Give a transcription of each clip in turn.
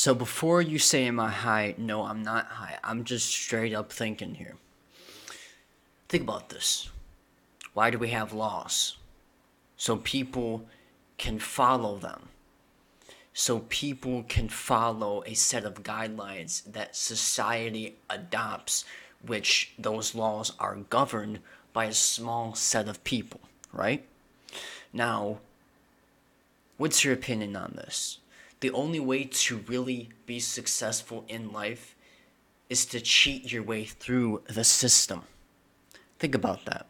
So before you say am I high, no, I'm not high. I'm just straight up thinking here. Think about this. Why do we have laws? So people can follow them. So people can follow a set of guidelines that society adopts, which those laws are governed by a small set of people, right? Now, what's your opinion on this? The only way to really be successful in life is to cheat your way through the system. Think about that.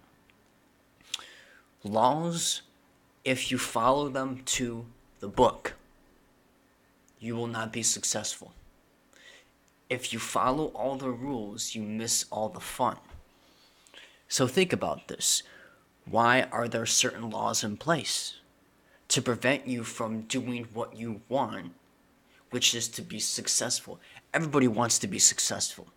Laws, if you follow them to the book, you will not be successful. If you follow all the rules, you miss all the fun. So think about this. Why are there certain laws in place? To prevent you from doing what you want, which is to be successful. Everybody wants to be successful.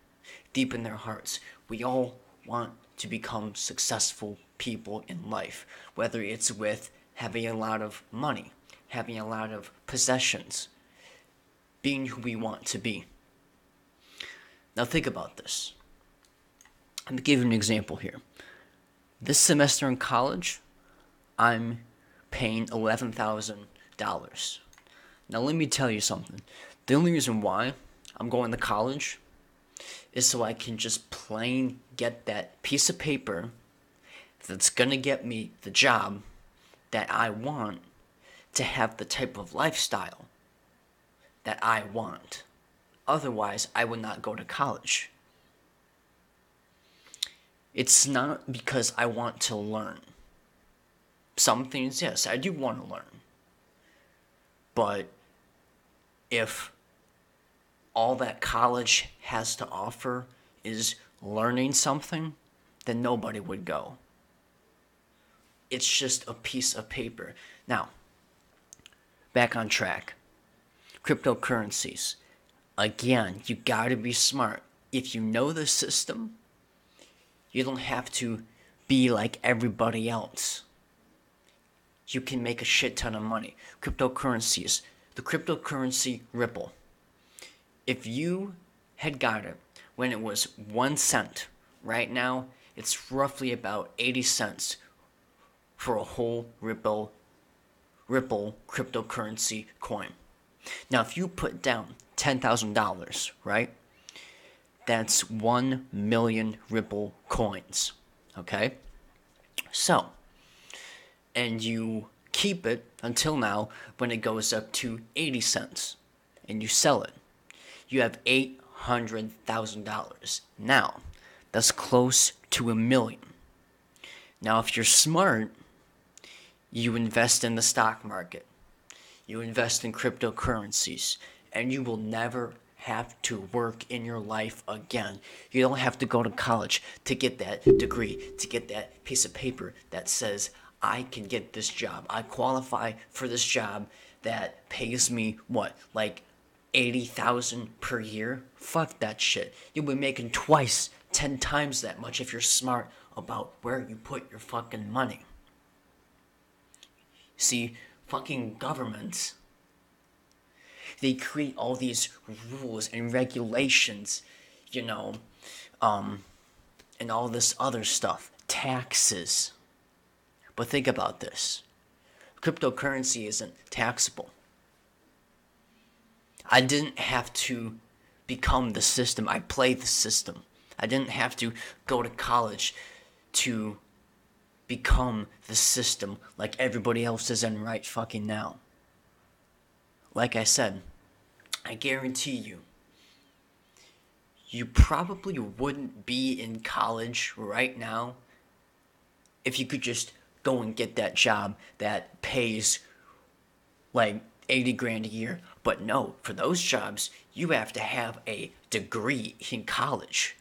Deep in their hearts, we all want to become successful people in life, whether it's with having a lot of money, having a lot of possessions, being who we want to be. Now think about this. I'm going to give you an example here. This semester in college, I'm paying $11,000. Now let me tell you something. The only reason why I'm going to college is so I can just plain get that piece of paper that's gonna get me the job that I want to have the type of lifestyle that I want. Otherwise, I would not go to college. It's not because I want to learn. Some things, yes, I do want to learn. But if all that college has to offer is learning something, then nobody would go. It's just a piece of paper. Now, back on track. Cryptocurrencies. Again, you gotta be smart. If you know the system, you don't have to be like everybody else. You can make a shit ton of money. Cryptocurrencies. The cryptocurrency Ripple. If you had got it when it was 1 cent, right now it's roughly about 80 cents for a whole Ripple cryptocurrency coin. Now, if you put down $10,000, right, that's 1 million Ripple coins, okay? So, and you keep it until now when it goes up to 80 cents and you sell it. You have $800,000. Now, that's close to $1 million. Now, if you're smart, you invest in the stock market. You invest in cryptocurrencies, and you will never have to work in your life again. You don't have to go to college to get that degree, to get that piece of paper that says, I can get this job. I qualify for this job that pays me, what, like 80,000 per year? Fuck that shit. You'll be making twice, 10 times that much if you're smart about where you put your fucking money. See, fucking governments, they create all these rules and regulations, and all this other stuff. Taxes. But think about this. Cryptocurrency isn't taxable. I didn't have to become the system. I play the system. I didn't have to go to college to become the system like everybody else is in right fucking now. Like I said, I guarantee you, you probably wouldn't be in college right now if you could just go and get that job that pays like 80 grand a year. But no, for those jobs, you have to have a degree in college.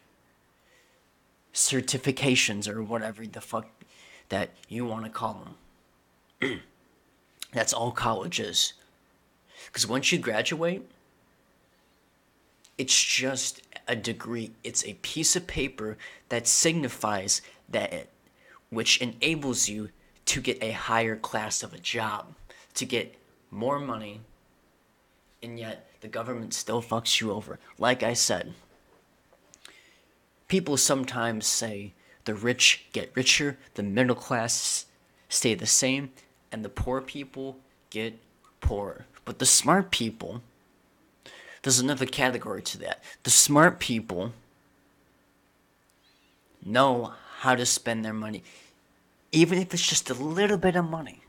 Certifications or whatever the fuck that you want to call them. That's all college is. Because once you graduate, it's just a degree. It's a piece of paper that signifies that which enables you to get a higher class of a job, to get more money and yet the government still fucks you over. Like I said, people sometimes say the rich get richer, the middle class stay the same, and the poor people get poorer. But the smart people, there's another category to that. The smart people know how to spend their money. Even if it's just a little bit of money,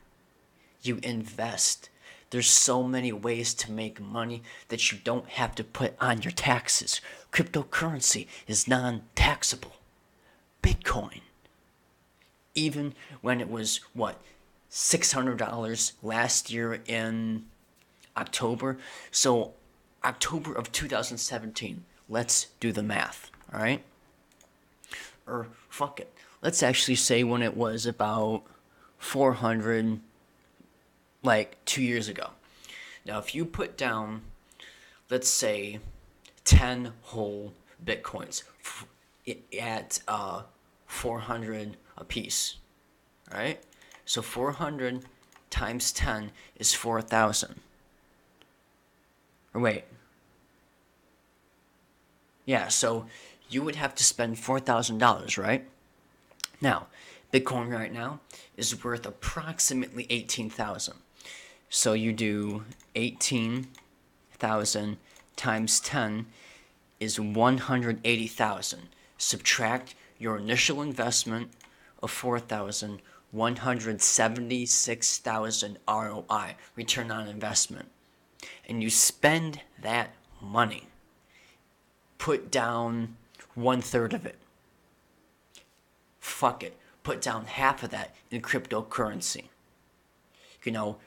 you invest. There's so many ways to make money that you don't have to put on your taxes. Cryptocurrency is non-taxable. Bitcoin, even when it was, what, $600 last year in October? So, October of 2017, let's do the math, alright? Or, fuck it. Let's actually say when it was about 400, like 2 years ago. Now, if you put down, let's say, 10 whole Bitcoins at 400 a piece, right? So 400 times 10 is 4,000. Or wait. Yeah, so you would have to spend $4,000, right? Now, Bitcoin right now is worth approximately 18,000. So you do 18,000 times 10 is 180,000. Subtract your initial investment of 4,000, 176,000 ROI, return on investment. And you spend that money. Put down 1/3 of it. Fuck it. Put down half of that in cryptocurrency. You know,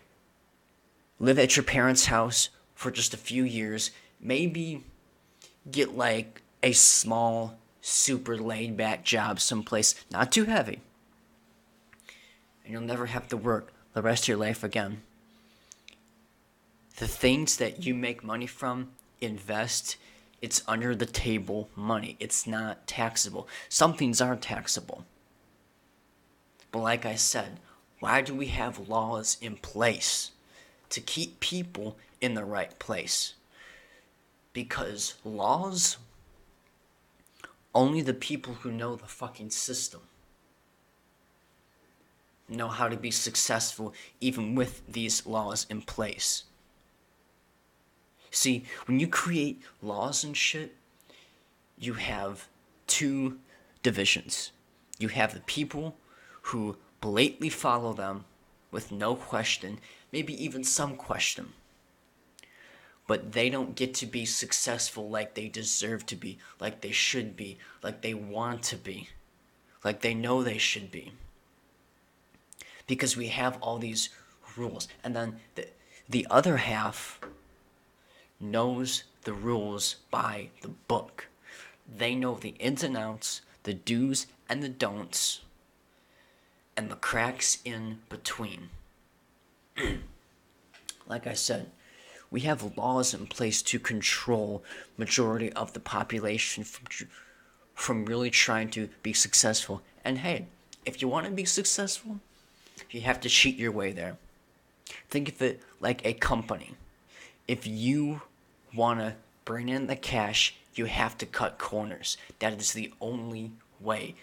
live at your parents' house for just a few years. Maybe get like a small, super laid back job someplace, not too heavy. And you'll never have to work the rest of your life again. The things that you make money from, invest. It's under the table money. It's not taxable. Some things are taxable. But like I said, why do we have laws in place to keep people in the right place? Because laws, only the people who know the fucking system know how to be successful even with these laws in place. See, when you create laws and shit, you have two divisions. You have the people who blatantly follow them with no question, maybe even some question. But they don't get to be successful like they deserve to be, like they should be, like they want to be, like they know they should be. Because we have all these rules. And then the other half knows the rules by the book. They know the ins and outs, the do's and the don'ts, and the cracks in between. Like I said, we have laws in place to control majority of the population from really trying to be successful. And hey, if you want to be successful, you have to cheat your way there. Think of it like a company. If you want to bring in the cash, you have to cut corners. That is the only way.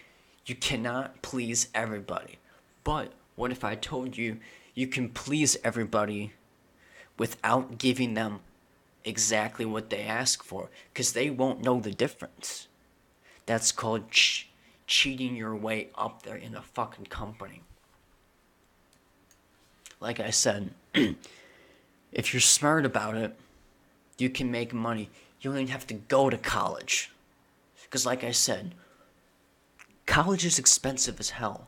You cannot please everybody. But what if I told you you can please everybody without giving them exactly what they ask for? Because they won't know the difference. That's called cheating your way up there in a fucking company. Like I said, if you're smart about it, you can make money. You don't even have to go to college. Because like I said, college is expensive as hell.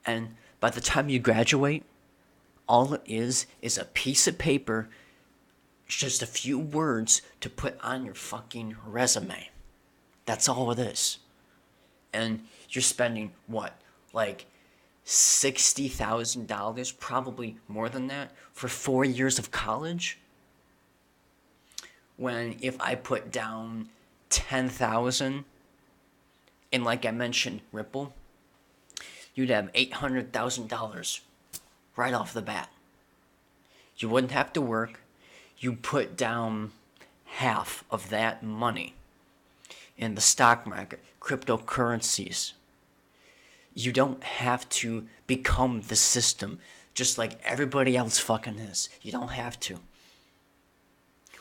And by the time you graduate, all it is a piece of paper, just a few words to put on your fucking resume. That's all it is. And you're spending, what, like $60,000, probably more than that, for 4 years of college? When if I put down 10,000, and like I mentioned, Ripple, you'd have $800,000 right off the bat. You wouldn't have to work. you put down half of that money in the stock market, cryptocurrencies. You don't have to become the system just like everybody else fucking is. You don't have to.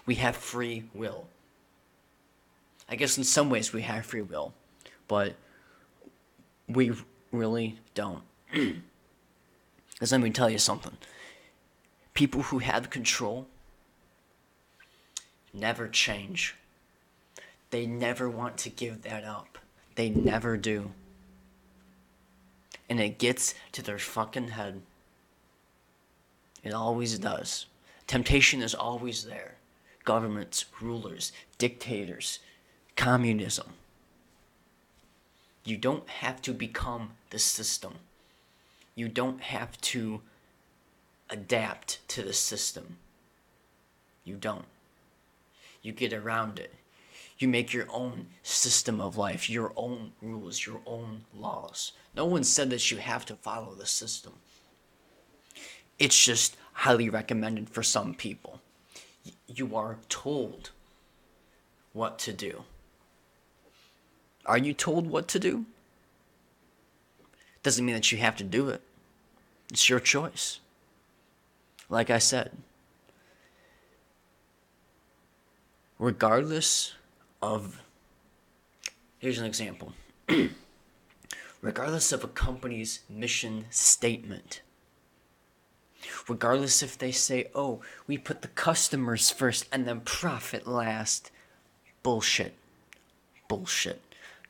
We have free will. I guess in some ways we have free will, but we really don't. Because let me tell you something. People who have control never change. They never want to give that up. They never do. And it gets to their fucking head. It always does. Temptation is always there. Governments, rulers, dictators, communism. You don't have to become the system. You don't have to adapt to the system. You don't. You get around it. You make your own system of life, your own rules, your own laws. No one said that you have to follow the system. It's just highly recommended for some people. You are told what to do. Are you told what to do? Doesn't mean that you have to do it. It's your choice. Like I said, regardless of, here's an example. Regardless of a company's mission statement, regardless if they say, oh, we put the customers first and then profit last, bullshit. Bullshit.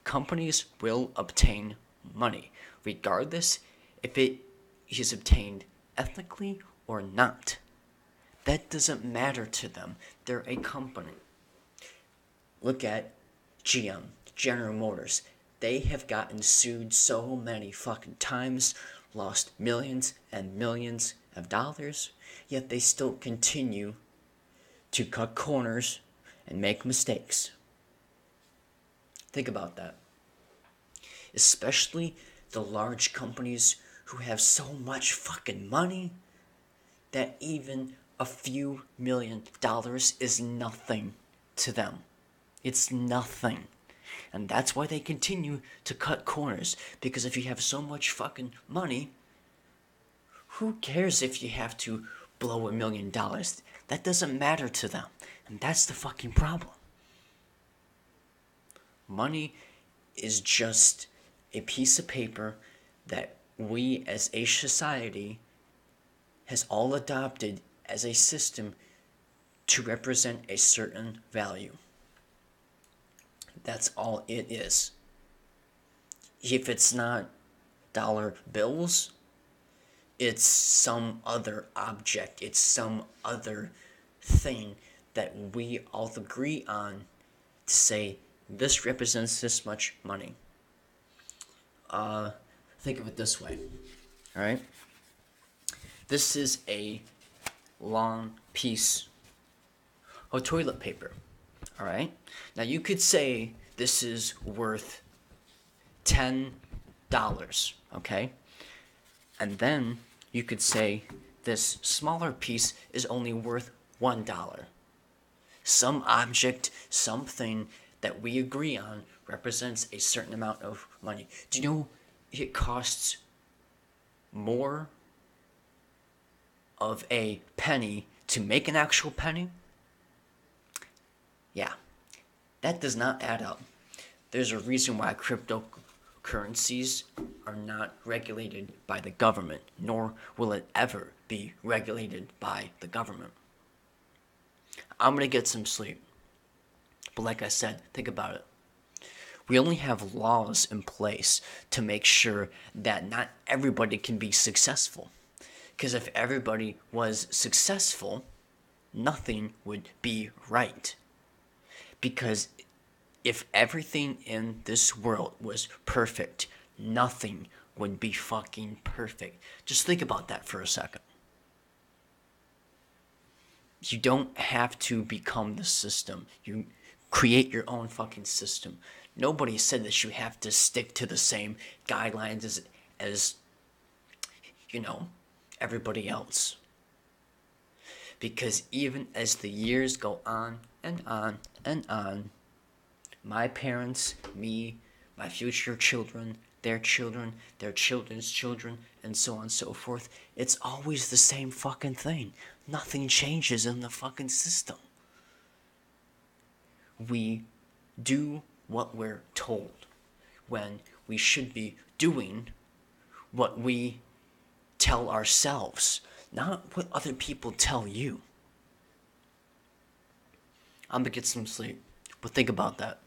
Companies will obtain money, regardless if it is obtained ethically or not. That doesn't matter to them. They're a company. Look at GM, General Motors. They have gotten sued so many fucking times, lost millions and millions of dollars, yet they still continue to cut corners and make mistakes. Think about that. Especially the large companies who have so much fucking money that even a few $1,000,000 is nothing to them. It's nothing. And that's why they continue to cut corners. Because if you have so much fucking money, who cares if you have to blow $1,000,000? That doesn't matter to them. And that's the fucking problem. Money is just a piece of paper that we as a society has all adopted as a system to represent a certain value. That's all it is. If it's not dollar bills, it's some other object. It's some other thing that we all agree on to say this represents this much money. Think of it this way. All right? This is a long piece of toilet paper. All right? Now you could say this is worth $10, okay? And then you could say this smaller piece is only worth $1. Some object, something that we agree on represents a certain amount of money. Do you know it costs more of a penny to make an actual penny? Yeah, that does not add up. There's a reason why cryptocurrencies are not regulated by the government, nor will it ever be regulated by the government. I'm gonna get some sleep. But like I said, think about it. We only have laws in place to make sure that not everybody can be successful. Because if everybody was successful, nothing would be right. Because if everything in this world was perfect, nothing would be fucking perfect. Just think about that for a second. You don't have to become the system. You create your own fucking system. Nobody said that you have to stick to the same guidelines as everybody else. Because even as the years go on and on and on, my parents, me, my future children, their children's children, and so on and so forth, it's always the same fucking thing. Nothing changes in the fucking system. We do what we're told when we should be doing what we tell ourselves, not what other people tell you. I'm gonna get some sleep, but think about that.